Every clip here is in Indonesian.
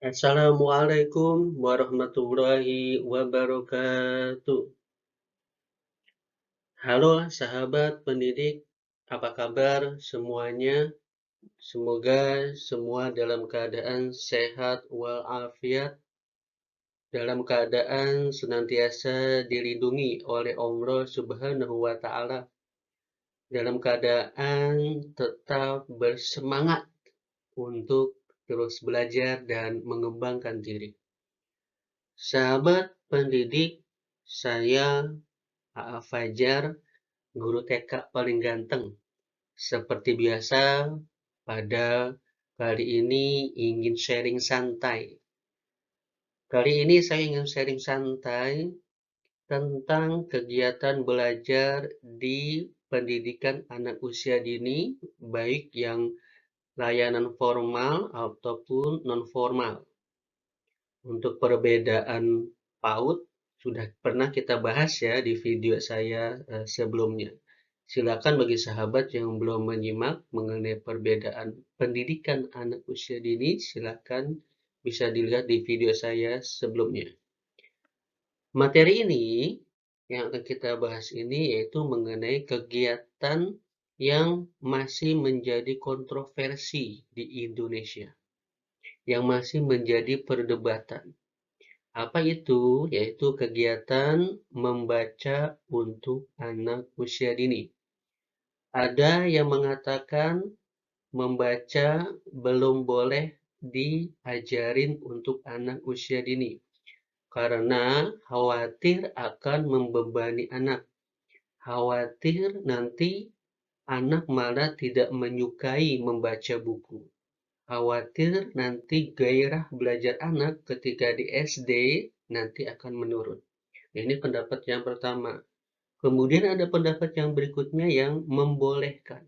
Assalamualaikum warahmatullahi wabarakatuh. Halo sahabat pendidik, apa kabar semuanya? Semoga semua dalam keadaan sehat walafiat, dalam keadaan senantiasa dilindungi oleh Allah Subhanahu wa Ta'ala, dalam keadaan tetap bersemangat untuk terus belajar dan mengembangkan diri. Sahabat pendidik, saya A.A. Fajar, guru TK paling ganteng. Seperti biasa, pada kali ini ingin sharing santai. Kali ini saya ingin sharing santai tentang kegiatan belajar di pendidikan anak usia dini, baik yang layanan formal ataupun non-formal. Untuk perbedaan PAUD, sudah pernah kita bahas ya di video saya sebelumnya. Silakan bagi sahabat yang belum menyimak mengenai perbedaan pendidikan anak usia dini, silakan bisa dilihat di video saya sebelumnya. Materi ini yang akan kita bahas ini yaitu mengenai kegiatan yang masih menjadi kontroversi di Indonesia, yang masih menjadi perdebatan. Apa itu? Yaitu kegiatan membaca untuk anak usia dini. Ada yang mengatakan membaca belum boleh diajarin untuk anak usia dini karena khawatir akan membebani anak. Khawatir nanti anak malah tidak menyukai membaca buku. Khawatir nanti gairah belajar anak ketika di SD nanti akan menurun. Ini pendapat yang pertama. Kemudian ada pendapat yang berikutnya yang membolehkan.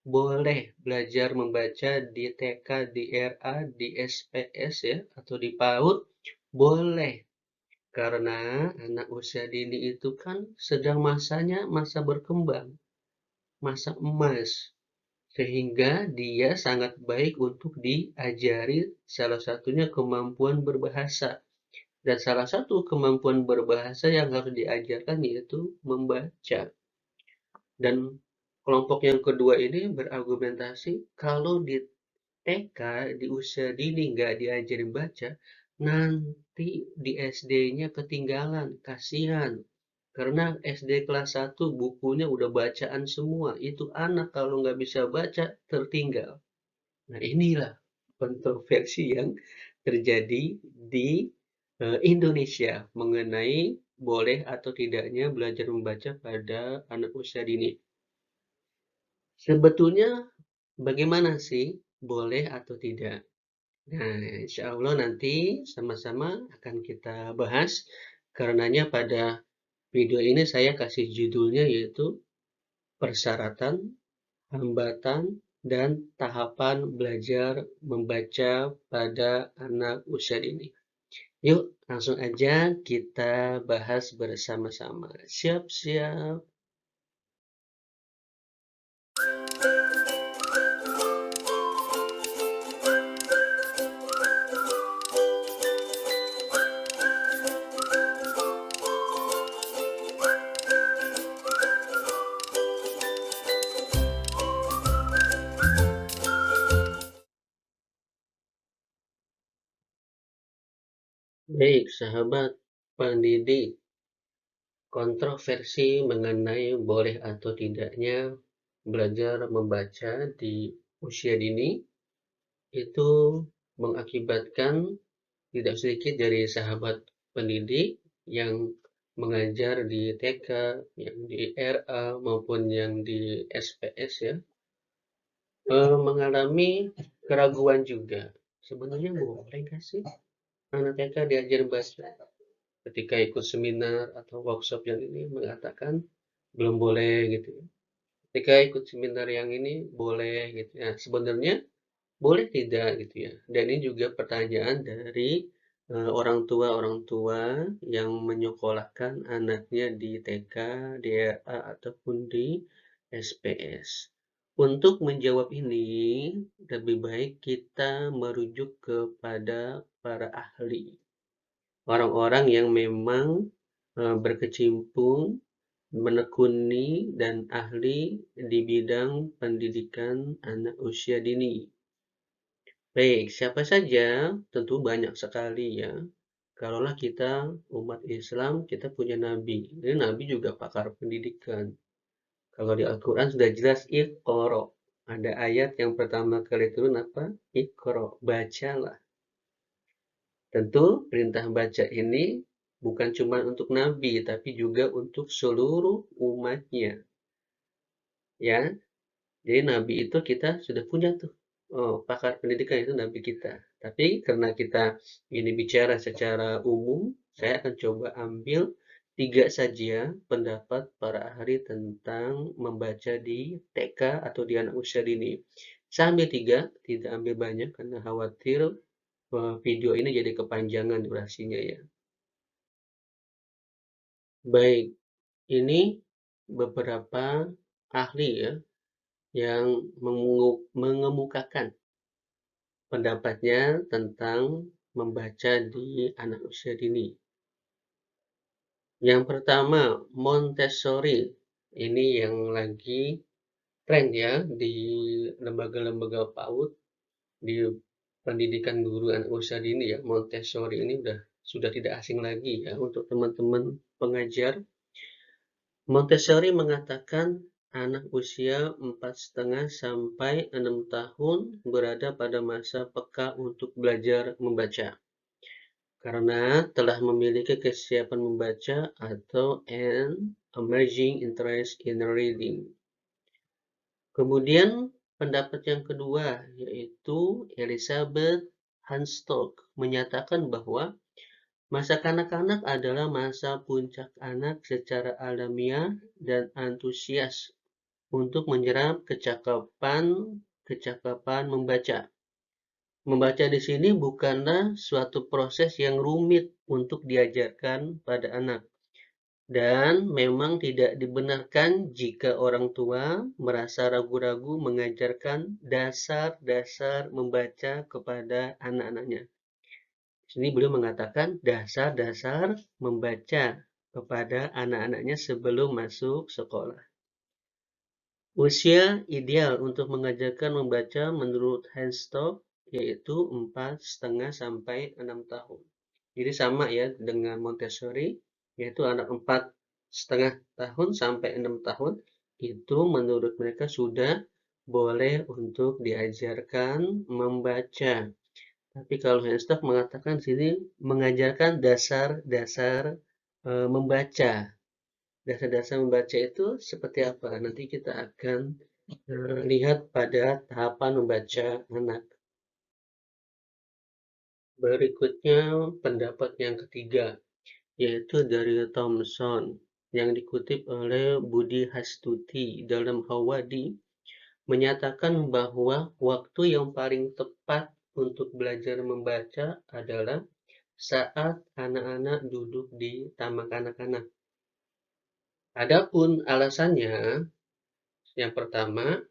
Boleh belajar membaca di TK, di RA, di SPS ya, atau di PAUD. Boleh. Karena anak usia dini itu kan sedang masanya masa berkembang, masa emas. Sehingga dia sangat baik untuk diajari salah satunya kemampuan berbahasa. Dan salah satu kemampuan berbahasa yang harus diajarkan yaitu membaca. Dan kelompok yang kedua ini berargumentasi kalau di TK, di usia dini nggak diajarin baca, nanti di SD-nya ketinggalan, kasihan. Karena SD kelas 1 bukunya udah bacaan semua, itu anak kalau nggak bisa baca tertinggal. Nah inilah kontroversi yang terjadi di Indonesia mengenai boleh atau tidaknya belajar membaca pada anak usia dini. Sebetulnya bagaimana sih boleh atau tidak? Nah, insya Allah nanti sama-sama akan kita bahas. Karenanya pada video ini saya kasih judulnya yaitu persyaratan, hambatan, dan tahapan belajar membaca pada anak usia dini. Yuk, langsung aja kita bahas bersama-sama. Siap-siap. Baik, sahabat pendidik, kontroversi mengenai boleh atau tidaknya belajar membaca di usia dini itu mengakibatkan tidak sedikit dari sahabat pendidik yang mengajar di TK, yang di RA maupun yang di SPS ya, mengalami keraguan juga. Sebenarnya boleh nggak sih anak TK diajar baca? Ketika ikut seminar atau workshop yang ini mengatakan belum boleh gitu ya. Ketika ikut seminar yang ini boleh gitu ya. Sebenarnya boleh tidak gitu ya. Dan ini juga pertanyaan dari orang tua yang menyekolahkan anaknya di TK, di RA ataupun di SPS. Untuk menjawab ini, lebih baik kita merujuk kepada para ahli, orang-orang yang memang berkecimpung, menekuni, dan ahli di bidang pendidikan anak usia dini. Baik, siapa saja? Tentu banyak sekali ya. Kalaulah kita umat Islam, kita punya nabi. Jadi nabi juga pakar pendidikan. Kalau di Al-Quran sudah jelas Iqra. Ada ayat yang pertama kali turun apa? Iqra, bacalah. Tentu perintah baca ini bukan cuma untuk nabi, tapi juga untuk seluruh umatnya. Ya, jadi nabi itu kita sudah punya tuh. Oh, pakar pendidikan itu nabi kita. Tapi karena kita ini bicara secara umum, saya akan coba ambil 3 saja pendapat para ahli tentang membaca di TK atau di anak usia dini. Saya ambil 3, tidak ambil banyak karena khawatir video ini jadi kepanjangan durasinya ya. Baik, ini beberapa ahli ya yang mengemukakan pendapatnya tentang membaca di anak usia dini. Yang pertama, Montessori. Ini yang lagi tren ya di lembaga-lembaga PAUD, di pendidikan guru anak usia dini ya. Montessori ini sudah tidak asing lagi ya untuk teman-teman pengajar. Montessori mengatakan anak usia 4,5 sampai 6 tahun berada pada masa peka untuk belajar membaca karena telah memiliki kesiapan membaca atau an emerging interest in reading. Kemudian pendapat yang kedua yaitu Elizabeth Hanstock menyatakan bahwa masa kanak-kanak adalah masa puncak anak secara alamiah dan antusias untuk menyerap kecakapan membaca. Membaca di sini bukanlah suatu proses yang rumit untuk diajarkan pada anak. Dan memang tidak dibenarkan jika orang tua merasa ragu-ragu mengajarkan dasar-dasar membaca kepada anak-anaknya. Di sini beliau mengatakan dasar-dasar membaca kepada anak-anaknya sebelum masuk sekolah. Usia ideal untuk mengajarkan membaca menurut Hanstock yaitu 4,5 sampai 6 tahun. Jadi sama ya dengan Montessori, yaitu anak 4,5 tahun sampai 6 tahun itu menurut mereka sudah boleh untuk diajarkan membaca. Tapi kalau Hanstock mengatakan di sini mengajarkan dasar-dasar membaca. Dasar-dasar membaca itu seperti apa? Nanti kita akan lihat pada tahapan membaca anak. Berikutnya pendapat yang ketiga, yaitu dari Thomson, yang dikutip oleh Budi Hastuti dalam Hawadi, menyatakan bahwa waktu yang paling tepat untuk belajar membaca adalah saat anak-anak duduk di taman kanak-kanak. Adapun alasannya, yang pertama,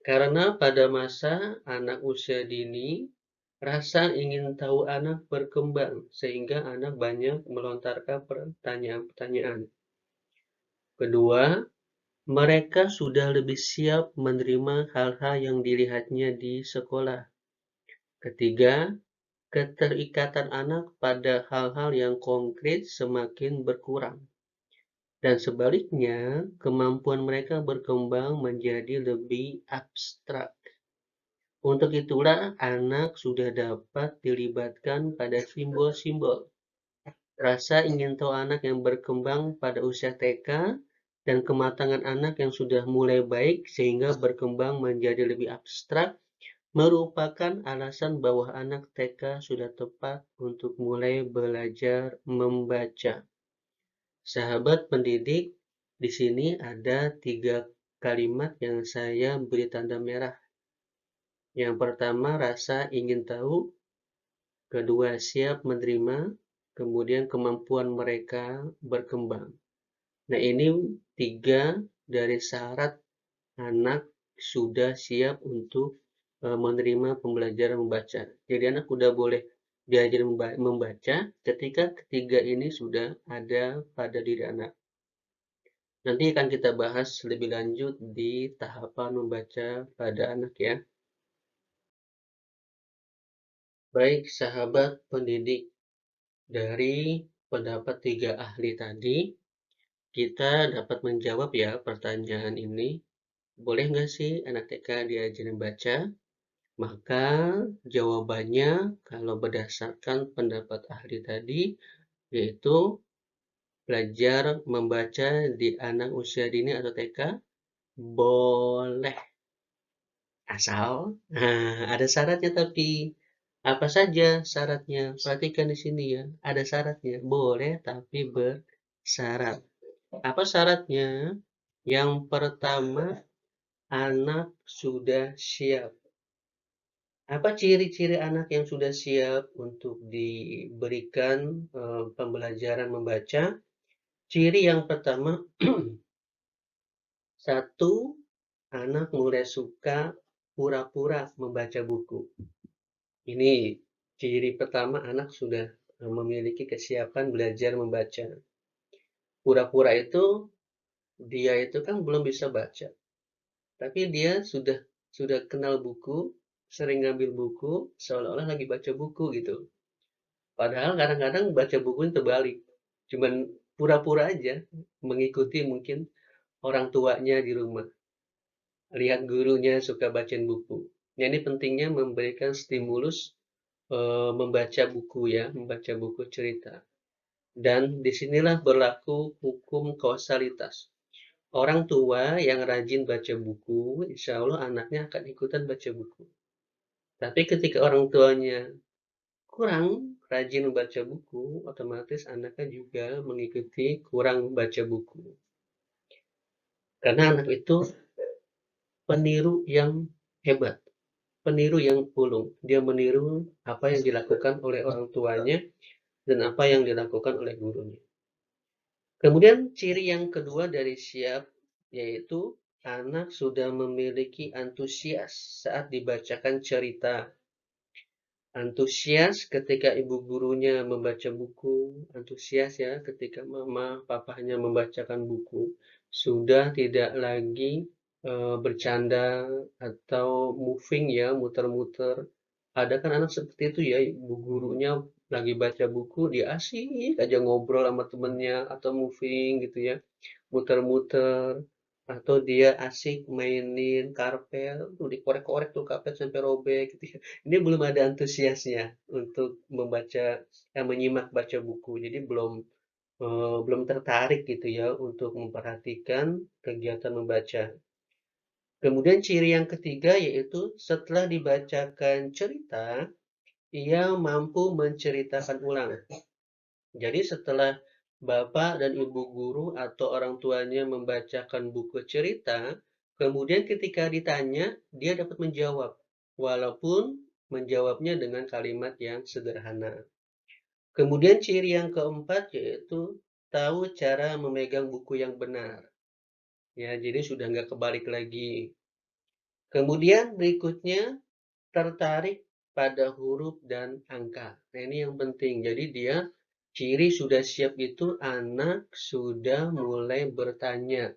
karena pada masa anak usia dini, rasa ingin tahu anak berkembang sehingga anak banyak melontarkan pertanyaan-pertanyaan. Kedua, mereka sudah lebih siap menerima hal-hal yang dilihatnya di sekolah. Ketiga, keterikatan anak pada hal-hal yang konkret semakin berkurang. Dan sebaliknya, kemampuan mereka berkembang menjadi lebih abstrak. Untuk itulah anak sudah dapat dilibatkan pada simbol-simbol. Rasa ingin tahu anak yang berkembang pada usia TK dan kematangan anak yang sudah mulai baik sehingga berkembang menjadi lebih abstrak merupakan alasan bahwa anak TK sudah tepat untuk mulai belajar membaca. Sahabat pendidik, di sini ada 3 kalimat yang saya beri tanda merah. Yang pertama, rasa ingin tahu. Kedua, siap menerima. Kemudian kemampuan mereka berkembang. Nah, ini 3 dari syarat anak sudah siap untuk menerima pembelajaran membaca. Jadi anak udah boleh diajar membaca ketika ketiga ini sudah ada pada diri anak. Nanti akan kita bahas lebih lanjut di tahapan membaca pada anak ya. Baik sahabat pendidik, dari pendapat tiga ahli tadi, kita dapat menjawab ya pertanyaan ini. Boleh nggak sih anak TK diajarin baca? Maka jawabannya kalau berdasarkan pendapat ahli tadi, yaitu belajar membaca di anak usia dini atau TK boleh. Asal, ada syaratnya tapi. Apa saja syaratnya? Perhatikan di sini ya, ada syaratnya. Boleh tapi bersyarat. Apa syaratnya? Yang pertama, anak sudah siap. Apa ciri-ciri anak yang sudah siap untuk diberikan pembelajaran membaca? Ciri yang pertama, satu, anak mulai suka pura-pura membaca buku. Ini ciri pertama anak sudah memiliki kesiapan belajar membaca. Pura-pura itu dia itu kan belum bisa baca, tapi dia sudah kenal buku, sering ngambil buku, seolah-olah lagi baca buku gitu. Padahal kadang-kadang baca buku itu terbalik, cuman pura-pura aja mengikuti mungkin orang tuanya di rumah. Lihat gurunya suka bacain buku. Nah, ini pentingnya memberikan stimulus membaca buku ya, membaca buku cerita. Dan disinilah berlaku hukum kausalitas. Orang tua yang rajin baca buku, insya Allah anaknya akan ikutan baca buku. Tapi ketika orang tuanya kurang rajin membaca buku, otomatis anaknya juga mengikuti kurang membaca buku. Karena anak itu peniru yang hebat, peniru yang ulung. Dia meniru apa yang dilakukan oleh orang tuanya dan apa yang dilakukan oleh gurunya. Kemudian ciri yang kedua dari siap yaitu anak sudah memiliki antusias saat dibacakan cerita. Antusias ketika ibu gurunya membaca buku, antusias ya ketika mama papahnya membacakan buku. Sudah tidak lagi bercanda atau moving ya, muter-muter. Ada kan anak seperti itu ya, ibu gurunya lagi baca buku, dia asik aja ngobrol sama temennya atau moving gitu ya, muter-muter. Atau dia asik mainin karpet, tuh dikorek-korek tuh karpet sampai robek gitu ya. Ini belum ada antusiasnya untuk membaca, menyimak baca buku. Jadi belum tertarik gitu ya untuk memperhatikan kegiatan membaca. Kemudian ciri yang ketiga yaitu setelah dibacakan cerita, ia mampu menceritakan ulang. Jadi setelah bapak dan ibu guru atau orang tuanya membacakan buku cerita, kemudian ketika ditanya, dia dapat menjawab. Walaupun menjawabnya dengan kalimat yang sederhana. Kemudian ciri yang keempat yaitu tahu cara memegang buku yang benar. Ya, jadi sudah nggak kebalik lagi. Kemudian berikutnya tertarik pada huruf dan angka. Nah, ini yang penting. Jadi dia ciri sudah siap itu anak sudah mulai bertanya.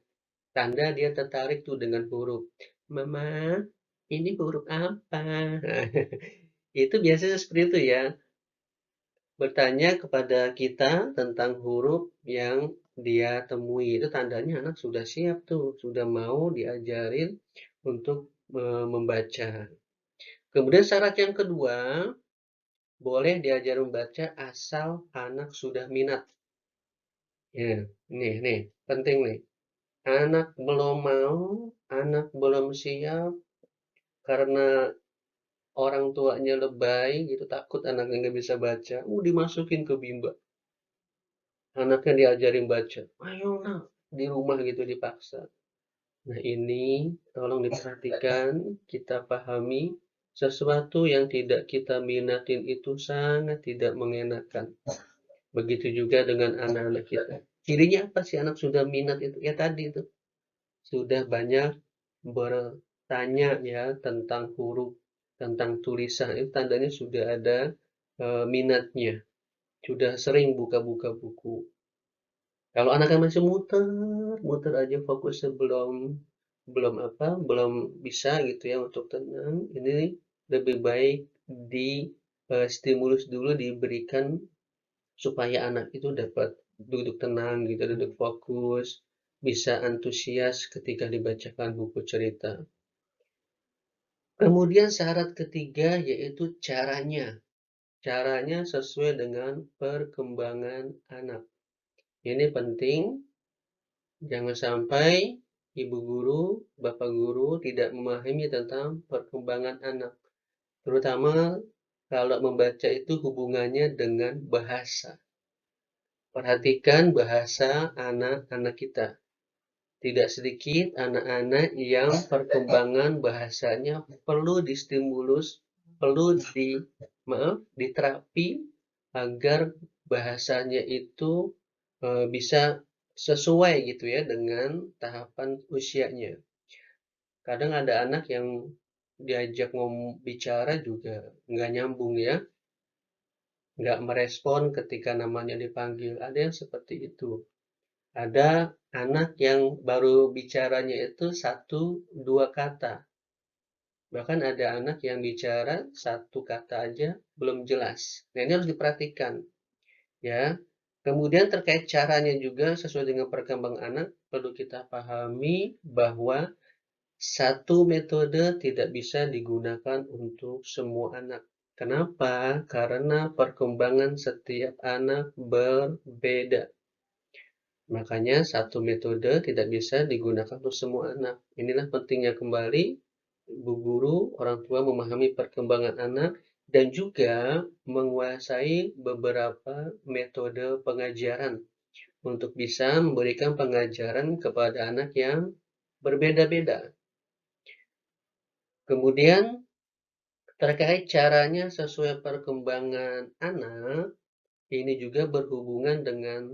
Tanda dia tertarik tuh dengan huruf. Mama, ini huruf apa? Itu biasanya seperti itu ya. Bertanya kepada kita tentang huruf yang dia temui. Itu tandanya anak sudah siap tuh, sudah mau diajarin untuk membaca. Kemudian syarat yang kedua, boleh diajar membaca asal anak sudah minat. Ya, nih, penting nih. Anak belum mau, anak belum siap karena orang tuanya lebay gitu, takut anaknya nggak bisa baca. Dimasukin ke bimbel. Anaknya diajarin baca. Ayo nak, di rumah gitu dipaksa. Nah ini tolong diperhatikan, kita pahami sesuatu yang tidak kita minatin itu sangat tidak mengenakan. Begitu juga dengan anak-anak kita. Cirinya apa sih anak sudah minat itu? Ya tadi itu, sudah banyak tanya ya tentang huruf, tentang tulisan, itu tandanya sudah ada, minatnya, sudah sering buka-buka buku. Kalau anaknya masih muter, muter aja fokusnya belum belum apa, belum bisa gitu ya untuk tenang, ini lebih baik di, stimulus dulu diberikan supaya anak itu dapat duduk tenang gitu, duduk fokus, bisa antusias ketika dibacakan buku cerita. Kemudian syarat ketiga yaitu caranya. Caranya sesuai dengan perkembangan anak. Ini penting, jangan sampai ibu guru, bapak guru tidak memahami tentang perkembangan anak. Terutama kalau membaca itu hubungannya dengan bahasa. Perhatikan bahasa anak-anak kita. Tidak sedikit anak-anak yang perkembangan bahasanya perlu distimulus, perlu diterapi agar bahasanya itu bisa sesuai gitu ya dengan tahapan usianya. Kadang ada anak yang diajak bicara juga nggak nyambung ya, nggak merespon ketika namanya dipanggil. Ada yang seperti itu. Ada anak yang baru bicaranya itu satu 2 kata. Bahkan ada anak yang bicara satu kata aja belum jelas. Nah, ini harus diperhatikan, ya. Kemudian terkait caranya juga sesuai dengan perkembangan anak, perlu kita pahami bahwa satu metode tidak bisa digunakan untuk semua anak. Kenapa? Karena perkembangan setiap anak berbeda. Makanya satu metode tidak bisa digunakan untuk semua anak. Inilah pentingnya kembali ibu guru, orang tua memahami perkembangan anak dan juga menguasai beberapa metode pengajaran untuk bisa memberikan pengajaran kepada anak yang berbeda-beda. Kemudian terkait caranya sesuai perkembangan anak, ini juga berhubungan dengan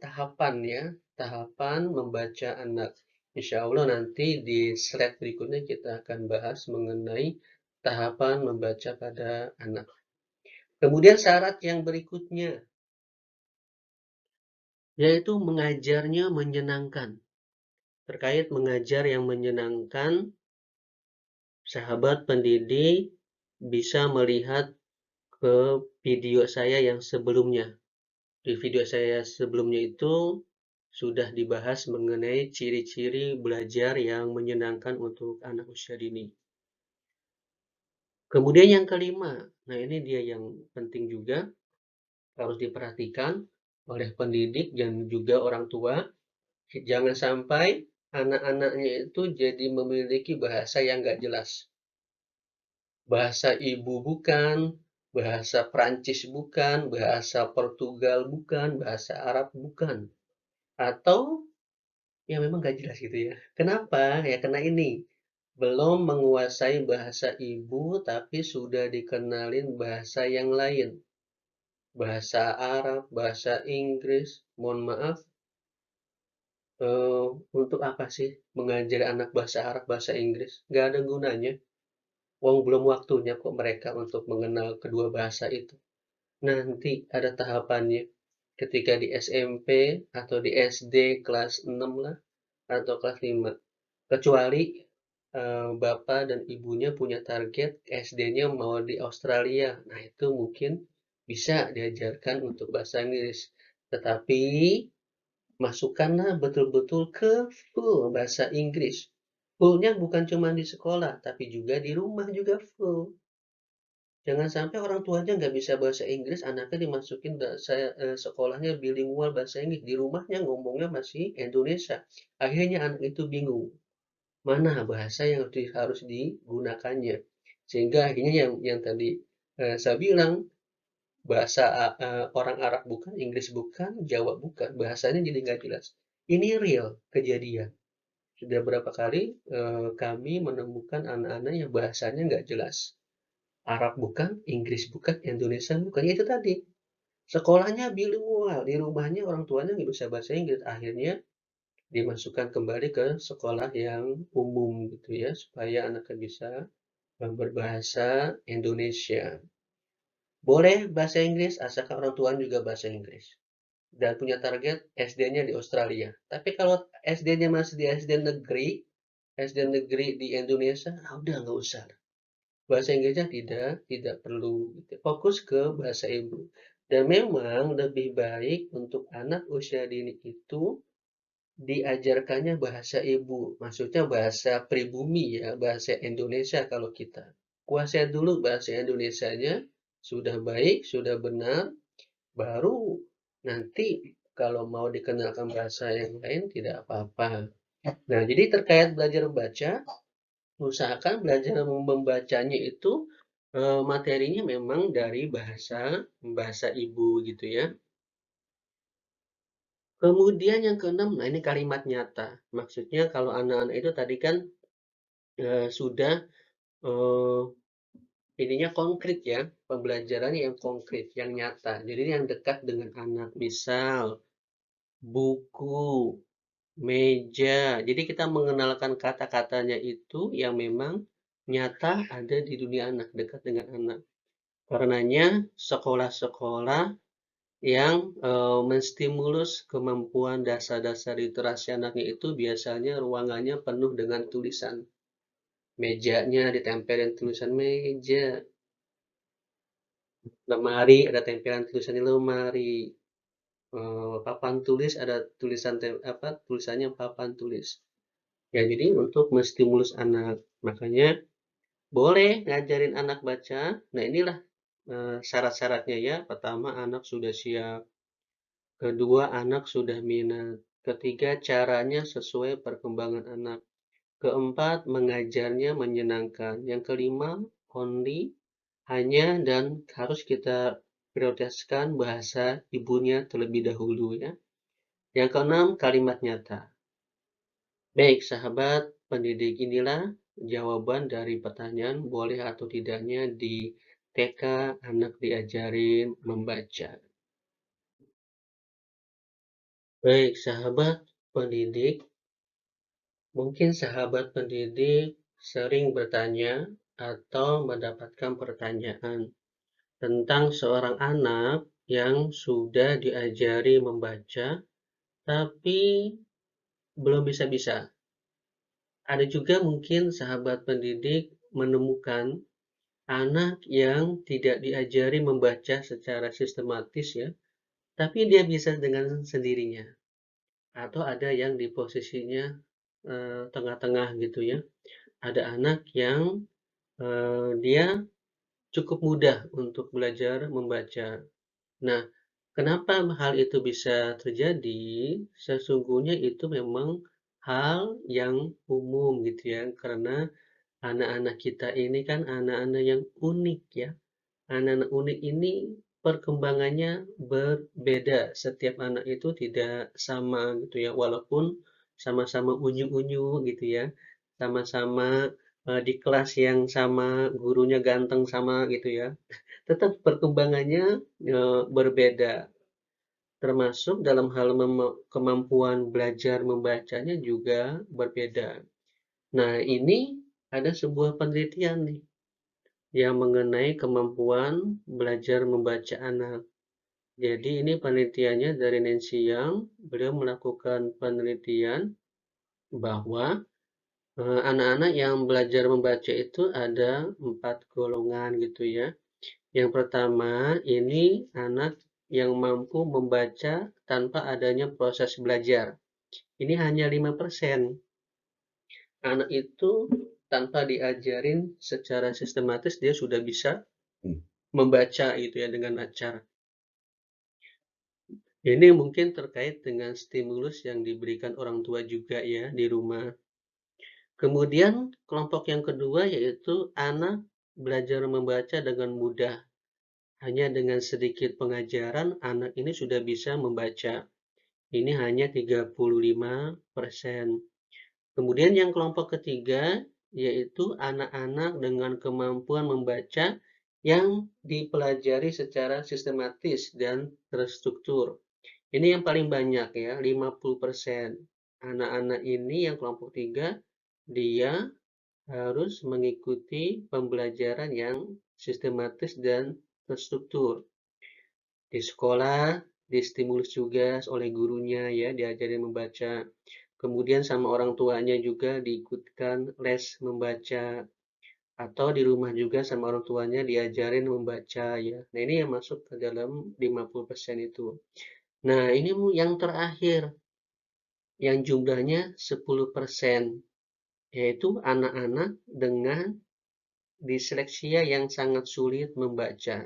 tahapan ya, tahapan membaca anak. Insya Allah nanti di slide berikutnya kita akan bahas mengenai tahapan membaca pada anak. Kemudian syarat yang berikutnya, yaitu mengajarnya menyenangkan. Terkait mengajar yang menyenangkan, sahabat pendidik bisa melihat ke video saya yang sebelumnya. Di video saya sebelumnya itu sudah dibahas mengenai ciri-ciri belajar yang menyenangkan untuk anak usia dini. Kemudian yang kelima, nah ini dia yang penting juga, harus diperhatikan oleh pendidik dan juga orang tua. Jangan sampai anak-anaknya itu jadi memiliki bahasa yang nggak jelas. Bahasa ibu bukan, bahasa Prancis bukan, bahasa Portugal bukan, bahasa Arab bukan. Atau ya memang nggak jelas gitu ya. Kenapa? Ya karena ini, belum menguasai bahasa ibu tapi sudah dikenalin bahasa yang lain. Bahasa Arab, bahasa Inggris, mohon maaf, untuk apa sih mengajari anak bahasa Arab, bahasa Inggris? Nggak ada gunanya. Wong belum waktunya kok mereka untuk mengenal kedua bahasa itu. Nanti ada tahapannya. Ketika di SMP atau di SD kelas 6 lah, atau kelas 5. Kecuali bapak dan ibunya punya target SD-nya mau di Australia. Nah, itu mungkin bisa diajarkan untuk bahasa Inggris. Tetapi masukkanlah betul-betul ke full bahasa Inggris. Full-nya bukan cuma di sekolah, tapi juga di rumah juga full. Jangan sampai orang tuanya nggak bisa bahasa Inggris, anaknya dimasukin sekolahnya bilingual bahasa Inggris. Di rumahnya ngomongnya masih Indonesia. Akhirnya anak itu bingung. Mana bahasa yang harus digunakannya. Sehingga akhirnya yang tadi saya bilang, bahasa orang Arab bukan, Inggris bukan, Jawa bukan. Bahasanya jadi nggak jelas. Ini real kejadian. Sudah berapa kali kami menemukan anak-anak yang bahasanya nggak jelas. Arab bukan, Inggris bukan, Indonesia bukan. Ya itu tadi. Sekolahnya bilingual, di rumahnya orang tuanya nggak bisa bahasa Inggris. Akhirnya dimasukkan kembali ke sekolah yang umum gitu ya, supaya anaknya bisa berbahasa Indonesia. Boleh bahasa Inggris, asalkan orang tuanya juga bahasa Inggris. Dan punya target SD-nya di Australia. Tapi kalau SD-nya masih di SD negeri di Indonesia, udah nggak usah. Bahasa Inggrisnya tidak perlu. Gitu. Fokus ke bahasa ibu. Dan memang lebih baik untuk anak usia dini itu diajarkannya bahasa ibu. Maksudnya bahasa pribumi ya, bahasa Indonesia kalau kita. Kuasai dulu bahasa Indonesianya, sudah baik, sudah benar, baru nanti kalau mau dikenalkan bahasa yang lain tidak apa-apa. Nah, jadi terkait belajar baca, usahakan belajar membacanya itu materinya memang dari bahasa bahasa ibu gitu ya. Kemudian yang keenam, nah ini kalimat nyata. Maksudnya kalau anak-anak itu tadi kan sudah eh, ininya konkret ya, pembelajarannya yang konkret, yang nyata. Jadi yang dekat dengan anak. Misal buku, meja. Jadi kita mengenalkan kata-katanya itu yang memang nyata ada di dunia anak, dekat dengan anak. Karenanya sekolah-sekolah yang menstimulus kemampuan dasar-dasar literasi anaknya itu biasanya ruangannya penuh dengan tulisan. Mejanya ditempelin tulisan meja, lemari ada tempelan tulisan di lemari, papan tulis ada tulisan apa tulisannya papan tulis. Ya, jadi untuk menstimulus anak. Makanya boleh ngajarin anak baca. Nah, inilah syarat-syaratnya ya. Pertama, anak sudah siap. Kedua, anak sudah minat. Ketiga, caranya sesuai perkembangan anak. Keempat, mengajarnya menyenangkan. Yang kelima, only, hanya dan harus kita prioritaskan bahasa ibunya terlebih dahulu ya. Yang keenam, kalimat nyata. Baik, sahabat pendidik, inilah jawaban dari pertanyaan boleh atau tidaknya di TK anak diajarin membaca. Baik, sahabat pendidik, mungkin sahabat pendidik sering bertanya atau mendapatkan pertanyaan tentang seorang anak yang sudah diajari membaca tapi belum bisa-bisa. Ada juga mungkin sahabat pendidik menemukan anak yang tidak diajari membaca secara sistematis ya, tapi dia bisa dengan sendirinya. Atau ada yang di posisinya tengah-tengah gitu ya. Ada anak yang dia cukup mudah untuk belajar membaca. Nah, kenapa hal itu bisa terjadi? Sesungguhnya itu memang hal yang umum gitu ya, karena anak-anak kita ini kan anak-anak yang unik ya. Anak-anak unik ini perkembangannya berbeda. Setiap anak itu tidak sama gitu ya, walaupun sama-sama unyu-unyu gitu ya. Sama-sama di kelas yang sama, gurunya ganteng sama gitu ya. Tetap perkembangannya berbeda. Termasuk dalam hal kemampuan belajar membacanya juga berbeda. Nah, ini ada sebuah penelitian nih yang mengenai kemampuan belajar membaca anak. Jadi ini penelitiannya dari Nancy Young. Beliau melakukan penelitian bahwa anak-anak yang belajar membaca itu ada 4 golongan gitu ya. Yang pertama, ini anak yang mampu membaca tanpa adanya proses belajar. Ini hanya 5%. Anak itu tanpa diajarin secara sistematis dia sudah bisa membaca gitu ya dengan lancar. Ini mungkin terkait dengan stimulus yang diberikan orang tua juga ya di rumah. Kemudian kelompok yang kedua yaitu anak belajar membaca dengan mudah. Hanya dengan sedikit pengajaran anak ini sudah bisa membaca. Ini hanya 35%. Kemudian yang kelompok ketiga yaitu anak-anak dengan kemampuan membaca yang dipelajari secara sistematis dan terstruktur. Ini yang paling banyak ya, 50%. anak-anak ini yang kelompok 3, dia harus mengikuti pembelajaran yang sistematis dan terstruktur. Di sekolah, distimulus juga oleh gurunya ya, diajarin membaca. Kemudian sama orang tuanya juga diikutkan les membaca. Atau di rumah juga sama orang tuanya diajarin membaca ya. Nah, ini yang masuk ke dalam 50% itu. Nah, ini yang terakhir, yang jumlahnya 10%, yaitu anak-anak dengan disleksia yang sangat sulit membaca.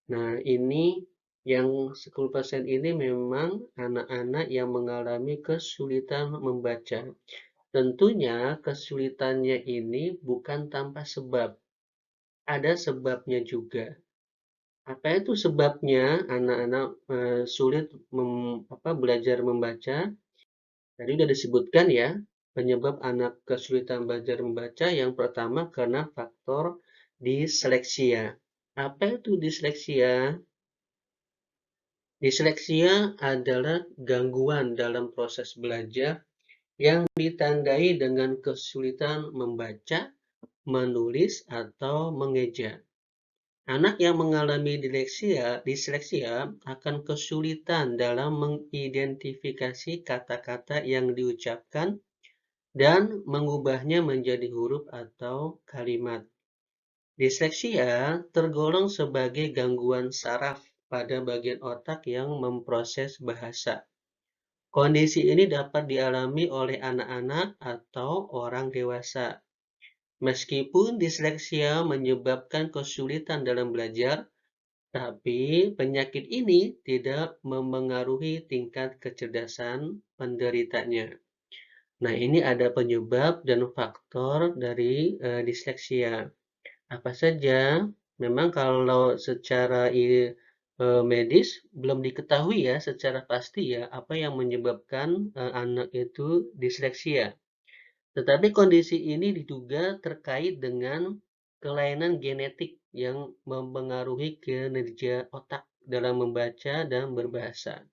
Nah, ini yang 10% ini memang anak-anak yang mengalami kesulitan membaca. Tentunya kesulitannya ini bukan tanpa sebab. Ada sebabnya juga. Apa itu sebabnya anak-anak sulit belajar membaca? Tadi sudah disebutkan ya, penyebab anak kesulitan belajar membaca yang pertama karena faktor disleksia. Apa itu disleksia? Disleksia adalah gangguan dalam proses belajar yang ditandai dengan kesulitan membaca, menulis, atau mengeja. Anak yang mengalami disleksia akan kesulitan dalam mengidentifikasi kata-kata yang diucapkan dan mengubahnya menjadi huruf atau kalimat. Disleksia tergolong sebagai gangguan saraf pada bagian otak yang memproses bahasa. Kondisi ini dapat dialami oleh anak-anak atau orang dewasa. Meskipun disleksia menyebabkan kesulitan dalam belajar, tapi penyakit ini tidak memengaruhi tingkat kecerdasan penderitanya. Nah, ini ada penyebab dan faktor dari disleksia. Apa saja? Memang kalau secara medis belum diketahui ya secara pasti ya apa yang menyebabkan anak itu disleksia. Tetapi kondisi ini diduga terkait dengan kelainan genetik yang mempengaruhi kinerja otak dalam membaca dan berbahasa.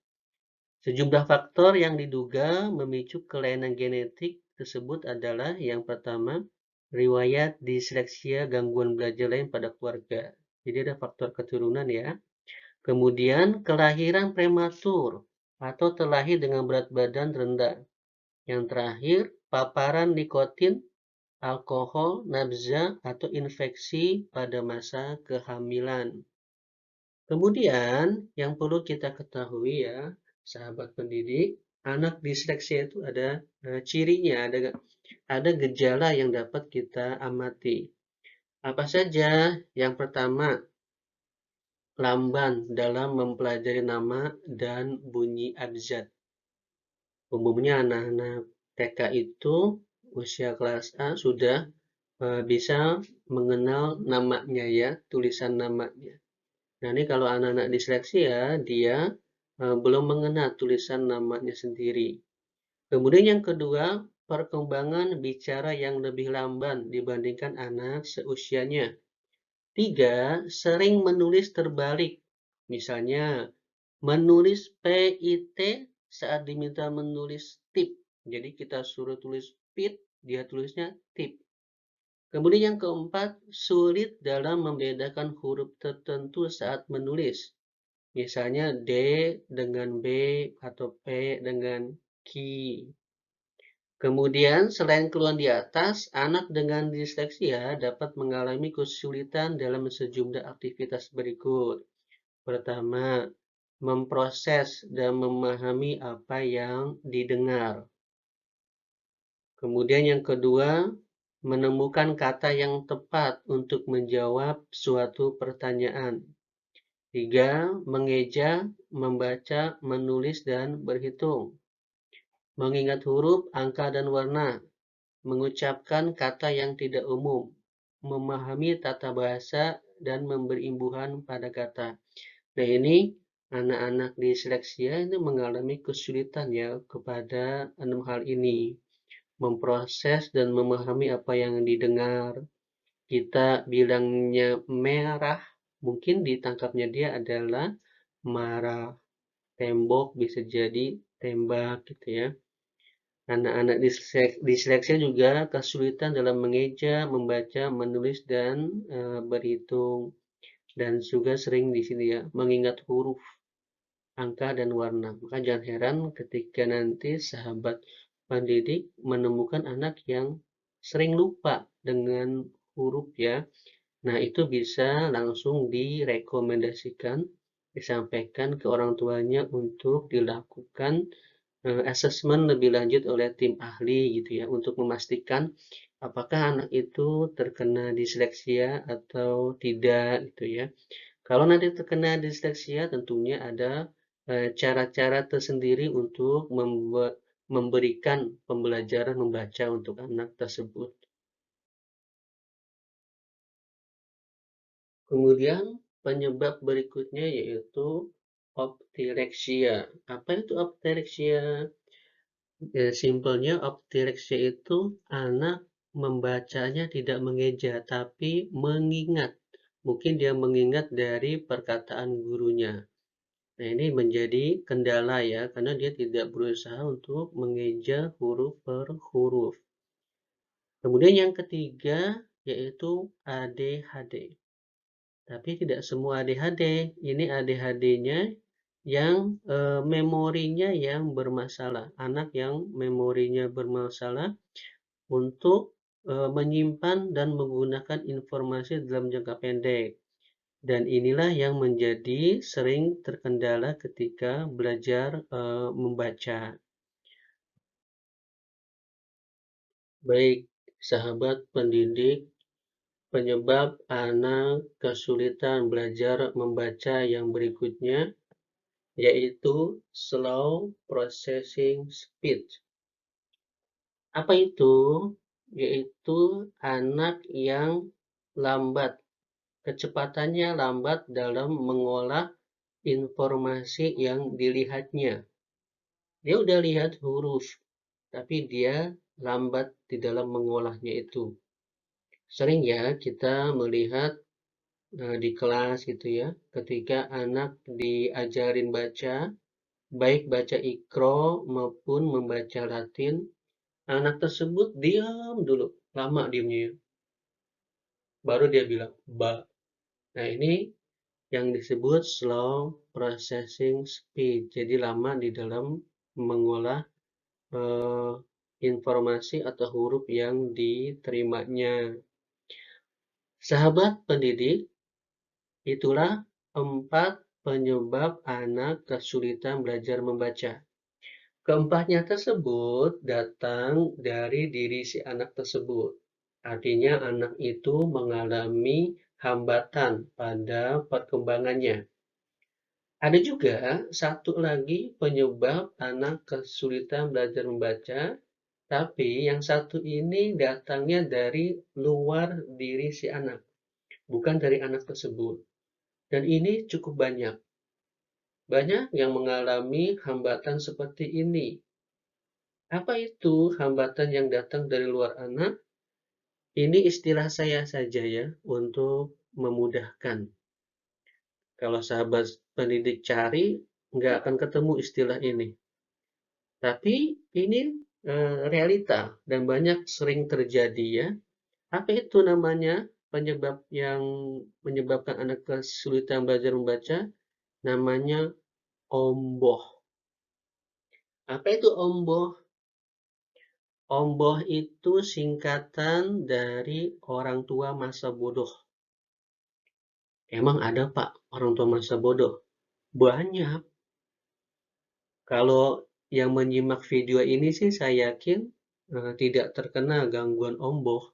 Sejumlah faktor yang diduga memicu kelainan genetik tersebut adalah yang pertama, riwayat disleksia gangguan belajar lain pada keluarga. Jadi ada faktor keturunan ya. Kemudian kelahiran prematur atau terlahir dengan berat badan rendah. Yang terakhir, paparan nikotin, alkohol, nafza, atau infeksi pada masa kehamilan. Kemudian, yang perlu kita ketahui ya, sahabat pendidik, anak disleksia itu ada cirinya, ada gejala yang dapat kita amati. Apa saja? Yang pertama, lamban dalam mempelajari nama dan bunyi abjad. Umumnya anak-anak TK itu usia kelas A sudah bisa mengenal namanya ya, tulisan namanya. Nah, ini kalau anak-anak disleksia, dia belum mengenal tulisan namanya sendiri. Kemudian yang kedua, perkembangan bicara yang lebih lamban dibandingkan anak seusianya. 3, sering menulis terbalik. Misalnya, menulis PIT saat diminta menulis tip. Jadi kita suruh tulis pit, dia tulisnya tip. Kemudian yang keempat, sulit dalam membedakan huruf tertentu saat menulis. Misalnya D dengan B atau P dengan Q. Kemudian selain keluhan di atas, anak dengan disleksia dapat mengalami kesulitan dalam sejumlah aktivitas berikut. Pertama, memproses dan memahami apa yang didengar. Kemudian yang kedua, menemukan kata yang tepat untuk menjawab suatu pertanyaan. 3, mengeja, membaca, menulis, dan berhitung. Mengingat huruf, angka, dan warna. Mengucapkan kata yang tidak umum. Memahami tata bahasa, dan memberi imbuhan pada kata. Nah, ini anak-anak disleksia itu mengalami kesulitan ya kepada 6 hal ini. Memproses dan memahami apa yang didengar. Kita bilangnya merah, mungkin ditangkapnya dia adalah marah. Tembok bisa jadi tembak gitu ya. Anak-anak disleksia juga kesulitan dalam mengeja, membaca, menulis, dan berhitung. Dan juga sering di sini ya, mengingat huruf, angka, dan warna. Maka jangan heran ketika nanti sahabat pendidik menemukan anak yang sering lupa dengan huruf ya. Nah, itu bisa langsung direkomendasikan, disampaikan ke orang tuanya untuk dilakukan asesmen lebih lanjut oleh tim ahli gitu ya, untuk memastikan apakah anak itu terkena disleksia atau tidak gitu ya. Kalau nanti terkena disleksia tentunya ada cara-cara tersendiri untuk memberikan pembelajaran membaca untuk anak tersebut. Kemudian penyebab berikutnya yaitu optileksia. Apa itu optileksia? Simpelnya optileksia itu anak membacanya tidak mengeja, tapi mengingat. Mungkin dia mengingat dari perkataan gurunya. Nah, ini menjadi kendala ya, karena dia tidak berusaha untuk mengeja huruf per huruf. Kemudian yang ketiga yaitu ADHD. Tapi tidak semua ADHD. Ini ADHD-nya yang memorinya yang bermasalah. Anak yang memorinya bermasalah untuk menyimpan dan menggunakan informasi dalam jangka pendek. Dan inilah yang menjadi sering terkendala ketika belajar membaca. Baik, sahabat pendidik, penyebab anak kesulitan belajar membaca yang berikutnya yaitu slow processing speed. Apa itu? Yaitu anak yang lambat, kecepatannya lambat dalam mengolah informasi yang dilihatnya. Dia udah lihat huruf, tapi dia lambat di dalam mengolahnya itu. Sering ya kita melihat di kelas gitu ya, ketika anak diajarin baca, baik baca ikro maupun membaca Latin, anak tersebut diam dulu, lama diamnya ya. Baru dia bilang ba. Nah, ini yang disebut slow processing speed. Jadi lama di dalam mengolah eh, informasi atau huruf yang diterimanya. Sahabat pendidik, itulah 4 penyebab anak kesulitan belajar membaca. Keempatnya tersebut datang dari diri si anak tersebut. Artinya anak itu mengalami hambatan pada perkembangannya. Ada juga satu lagi penyebab anak kesulitan belajar membaca, tapi yang satu ini datangnya dari luar diri si anak, bukan dari anak tersebut. Dan ini cukup banyak. Banyak yang mengalami hambatan seperti ini. Apa itu hambatan yang datang dari luar anak? Ini istilah saya saja ya, untuk memudahkan. Kalau sahabat pendidik cari, nggak akan ketemu istilah ini. Tapi ini realita dan banyak sering terjadi ya. Apa itu namanya penyebab yang menyebabkan anak kesulitan belajar membaca? Namanya omboh. Apa itu omboh? Omboh itu singkatan dari orang tua masa bodoh. Emang ada Pak orang tua masa bodoh? Banyak. Kalau yang menyimak video ini sih saya yakin tidak terkena gangguan omboh.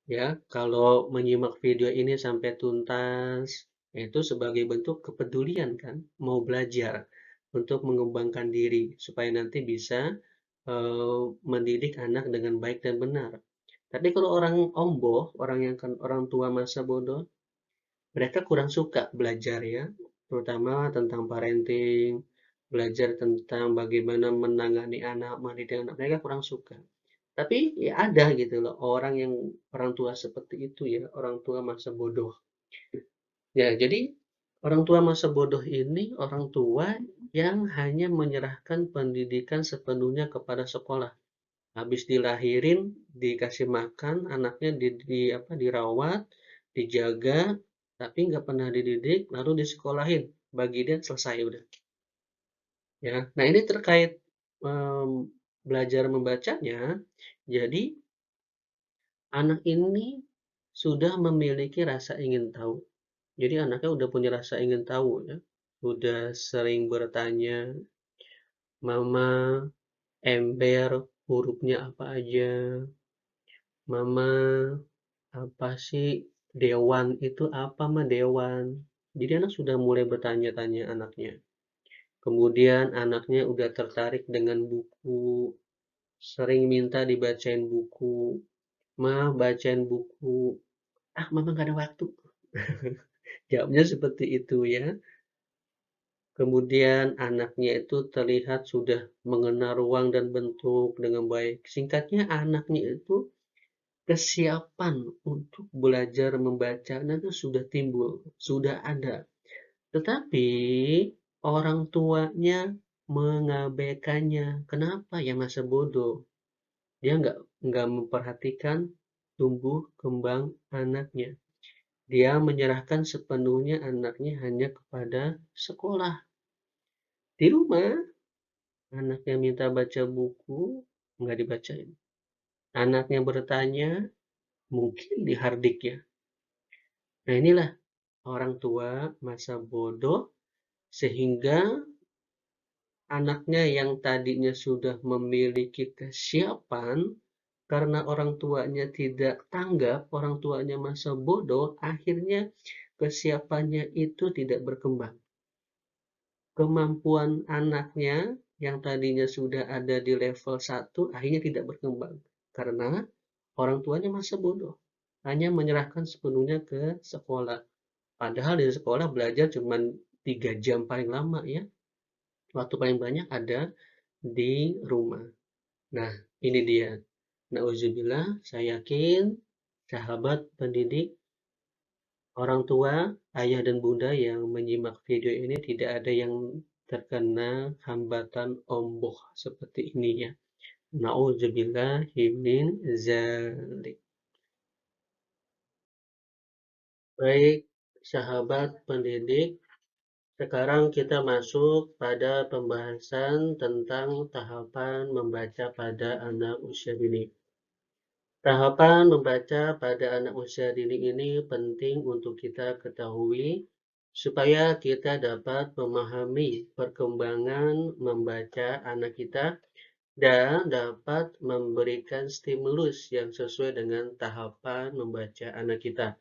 Ya, kalau menyimak video ini sampai tuntas, itu sebagai bentuk kepedulian kan, mau belajar untuk mengembangkan diri supaya nanti bisa mendidik anak dengan baik dan benar. Tapi kalau orang omboh, orang yang kan orang tua masa bodoh, mereka kurang suka belajar ya, terutama tentang parenting, belajar tentang bagaimana menangani anak, mendidik anak, mereka kurang suka. Tapi ya ada gitu loh orang yang orang tua seperti itu ya, orang tua masa bodoh. Ya, jadi Orang tua masa bodoh ini orang tua yang hanya menyerahkan pendidikan sepenuhnya kepada sekolah. Habis dilahirin, dikasih makan, anaknya dirawat, dijaga, tapi nggak pernah dididik, lalu disekolahin. Bagi dia selesai udah, ya. Nah, ini terkait, mmm, belajar membacanya, jadi anak ini sudah memiliki rasa ingin tahu. Jadi anaknya udah punya rasa ingin tahu ya, udah sering bertanya, "Mama, ember hurufnya apa aja? Mama, apa sih dewan itu apa mah dewan?" Jadi anak sudah mulai bertanya-tanya anaknya. Kemudian anaknya udah tertarik dengan buku, sering minta dibacain buku. "Ma, bacain buku." "Ah, mama nggak ada waktu." Jawabnya seperti itu ya. Kemudian anaknya itu terlihat sudah mengenal ruang dan bentuk dengan baik. Singkatnya anaknya itu kesiapan untuk belajar membaca itu sudah timbul, sudah ada. Tetapi orang tuanya mengabaikannya. Kenapa? Ya masa bodoh. Dia nggak memperhatikan tumbuh kembang anaknya. Dia menyerahkan sepenuhnya anaknya hanya kepada sekolah. Di rumah, anaknya minta baca buku, nggak dibacain. Anaknya bertanya, mungkin dihardik ya. Nah inilah orang tua masa bodoh sehingga anaknya yang tadinya sudah memiliki kesiapan karena orang tuanya tidak tanggap, orang tuanya masa bodoh, akhirnya kesiapannya itu tidak berkembang. Kemampuan anaknya yang tadinya sudah ada di level 1 akhirnya tidak berkembang karena orang tuanya masa bodoh. Hanya menyerahkan sepenuhnya ke sekolah. Padahal di sekolah belajar cuma 3 jam paling lama ya. Waktu paling banyak ada di rumah. Nah, ini dia. Nauzubillah, saya yakin sahabat pendidik, orang tua, ayah dan bunda yang menyimak video ini tidak ada yang terkena hambatan omboh seperti ini ya. Nauzubillahi min dzalik. Baik, sahabat pendidik, sekarang kita masuk pada pembahasan tentang tahapan membaca pada anak usia dini. Tahapan membaca pada anak usia dini ini penting untuk kita ketahui supaya kita dapat memahami perkembangan membaca anak kita dan dapat memberikan stimulus yang sesuai dengan tahapan membaca anak kita.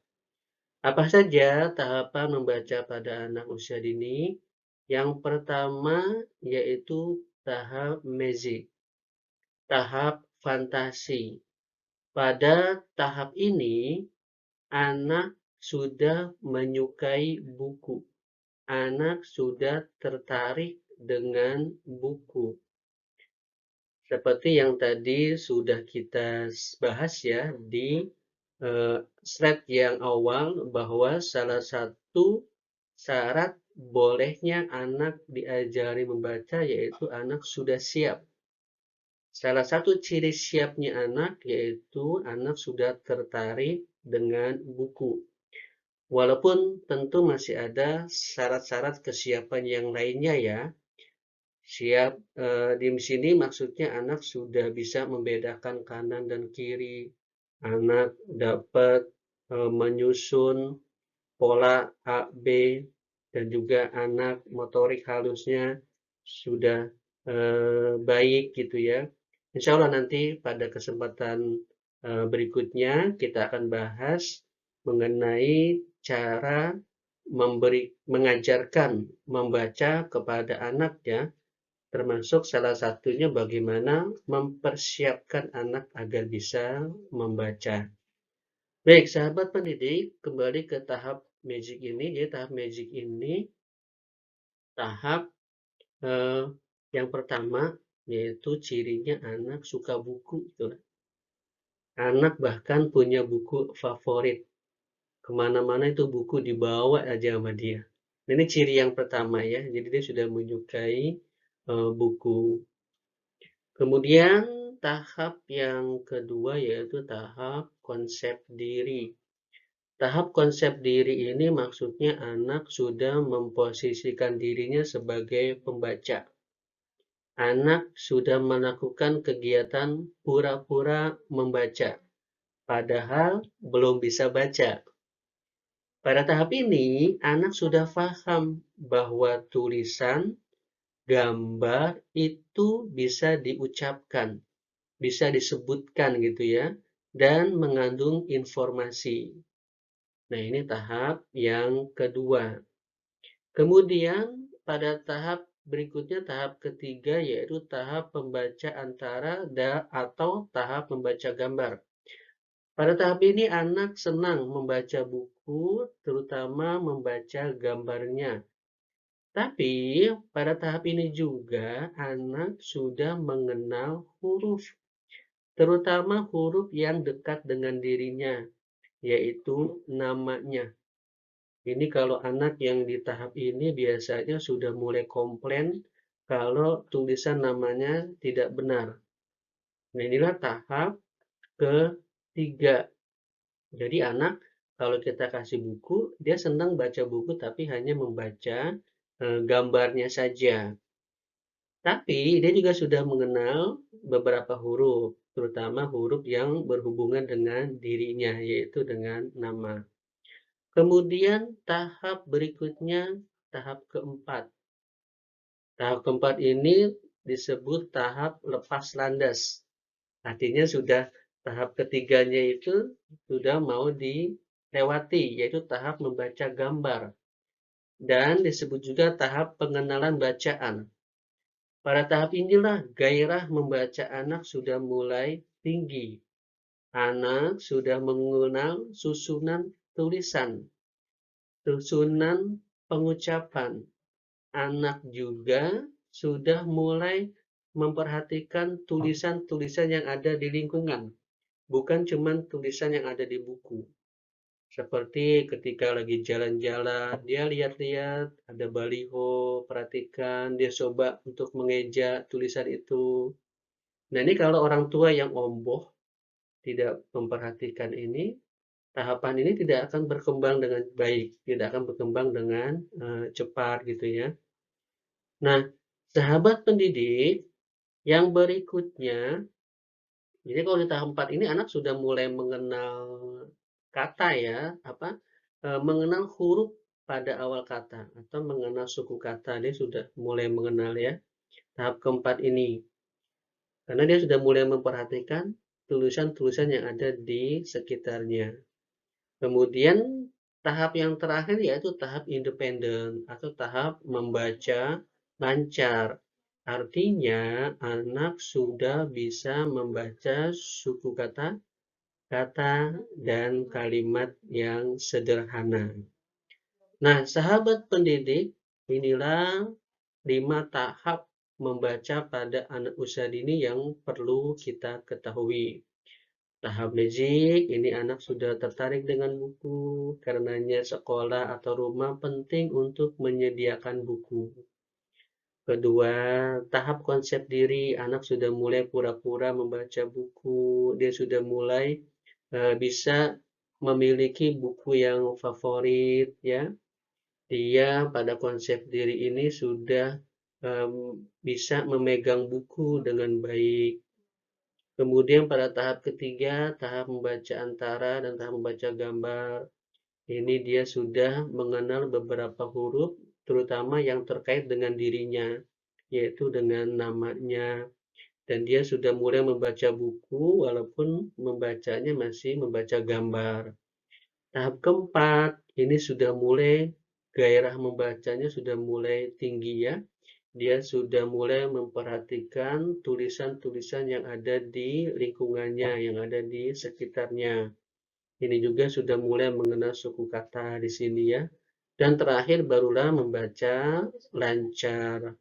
Apa saja tahapan membaca pada anak usia dini? Yang pertama yaitu tahap magic, tahap fantasi. Pada tahap ini, anak sudah menyukai buku. Anak sudah tertarik dengan buku. Seperti yang tadi sudah kita bahas ya di slide yang awal bahwa salah satu syarat bolehnya anak diajari membaca yaitu anak sudah siap. Salah satu ciri siapnya anak yaitu anak sudah tertarik dengan buku. Walaupun tentu masih ada syarat-syarat kesiapan yang lainnya ya. Siap di sini maksudnya anak sudah bisa membedakan kanan dan kiri. Anak dapat menyusun pola A, B, dan juga anak motorik halusnya sudah baik gitu ya. Insya Allah nanti pada kesempatan berikutnya kita akan bahas mengenai cara mengajarkan membaca kepada anak ya, termasuk salah satunya bagaimana mempersiapkan anak agar bisa membaca. Baik, sahabat pendidik, kembali ke tahap magic ini. Jadi tahap magic ini tahap eh, yang pertama yaitu cirinya anak suka buku. Gitu. Anak bahkan punya buku favorit. Kemana-mana itu buku dibawa aja sama dia. Ini ciri yang pertama ya, jadi dia sudah menyukai buku. Kemudian tahap yang kedua yaitu tahap konsep diri. Tahap konsep diri ini maksudnya anak sudah memposisikan dirinya sebagai pembaca. Anak sudah melakukan kegiatan pura-pura membaca, padahal belum bisa baca. Pada tahap ini, anak sudah paham bahwa tulisan, gambar itu bisa diucapkan, bisa disebutkan gitu ya, dan mengandung informasi. Nah, ini tahap yang kedua. Kemudian pada tahap berikutnya, tahap ketiga, yaitu tahap pembaca antara atau tahap membaca gambar. Pada tahap ini anak senang membaca buku, terutama membaca gambarnya. Tapi pada tahap ini juga anak sudah mengenal huruf, terutama huruf yang dekat dengan dirinya, yaitu namanya. Ini kalau anak yang di tahap ini biasanya sudah mulai komplain kalau tulisan namanya tidak benar. Nah, inilah tahap ketiga. Jadi anak kalau kita kasih buku, dia senang baca buku tapi hanya membaca gambarnya saja. Tapi dia juga sudah mengenal beberapa huruf, terutama huruf yang berhubungan dengan dirinya, yaitu dengan nama. Kemudian tahap berikutnya, tahap keempat. Tahap keempat ini disebut tahap lepas landas. Artinya sudah tahap ketiganya itu sudah mau dilewati, yaitu tahap membaca gambar. Dan disebut juga tahap pengenalan bacaan. Pada tahap inilah gairah membaca anak sudah mulai tinggi. Anak sudah mengenal susunan tulisan, susunan pengucapan. Anak juga sudah mulai memperhatikan tulisan-tulisan yang ada di lingkungan, bukan cuma tulisan yang ada di buku. Seperti ketika lagi jalan-jalan, dia lihat-lihat, ada baliho, perhatikan, dia coba untuk mengeja tulisan itu. Nah, ini kalau orang tua yang omboh, tidak memperhatikan ini, tahapan ini tidak akan berkembang dengan baik, tidak akan berkembang dengan cepat gitu ya. Nah, sahabat pendidik, yang berikutnya, jadi kalau di tahap 4 ini anak sudah mulai mengenal kata ya, mengenal huruf pada awal kata atau mengenal suku kata, dia sudah mulai mengenal ya. Tahap keempat ini, karena dia sudah mulai memperhatikan tulisan-tulisan yang ada di sekitarnya. Kemudian tahap yang terakhir yaitu tahap independen atau tahap membaca lancar. Artinya anak sudah bisa membaca suku kata, kata, dan kalimat yang sederhana. Nah, sahabat pendidik, inilah 5 tahap membaca pada anak usia dini yang perlu kita ketahui. Tahap basic, ini anak sudah tertarik dengan buku, karenanya sekolah atau rumah penting untuk menyediakan buku. Kedua, tahap konsep diri, anak sudah mulai pura-pura membaca buku, dia sudah mulai bisa memiliki buku yang favorit, ya. Dia pada konsep diri ini sudah bisa memegang buku dengan baik. Kemudian pada tahap ketiga, tahap membaca antara dan tahap membaca gambar. Ini dia sudah mengenal beberapa huruf, terutama yang terkait dengan dirinya, yaitu dengan namanya. Dan dia sudah mulai membaca buku, walaupun membacanya masih membaca gambar. Tahap keempat, ini sudah mulai gairah membacanya sudah mulai tinggi ya. Dia sudah mulai memperhatikan tulisan-tulisan yang ada di lingkungannya, yang ada di sekitarnya. Ini juga sudah mulai mengenal suku kata di sini ya. Dan terakhir barulah membaca lancar.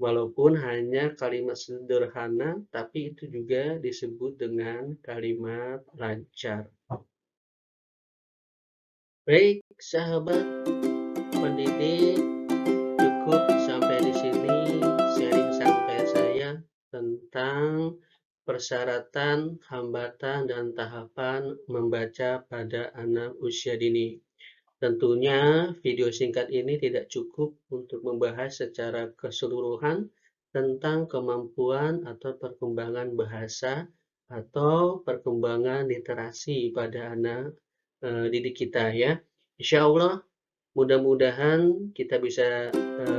Walaupun hanya kalimat sederhana, tapi itu juga disebut dengan kalimat lancar. Baik, sahabat pendidik, cukup sampai di sini sharing sampai saya tentang persyaratan, hambatan, dan tahapan membaca pada anak usia dini. Tentunya video singkat ini tidak cukup untuk membahas secara keseluruhan tentang kemampuan atau perkembangan bahasa atau perkembangan literasi pada anak didik kita ya. Insya Allah mudah-mudahan kita bisa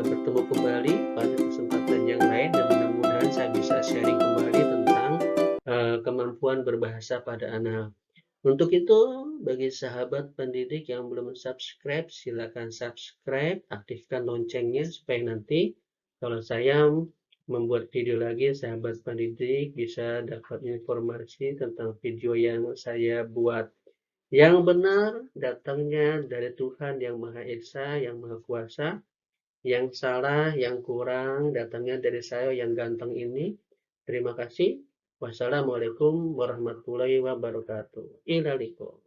bertemu kembali pada kesempatan yang lain dan mudah-mudahan saya bisa sharing kembali tentang kemampuan berbahasa pada anak. Untuk itu, bagi sahabat pendidik yang belum subscribe, silakan subscribe, aktifkan loncengnya supaya nanti kalau saya membuat video lagi, sahabat pendidik bisa dapat informasi tentang video yang saya buat. Yang benar datangnya dari Tuhan yang Maha Esa, yang Maha Kuasa. Yang salah, yang kurang datangnya dari saya yang ganteng ini. Terima kasih. Wassalamualaikum warahmatullahi wabarakatuh. Ilaliko.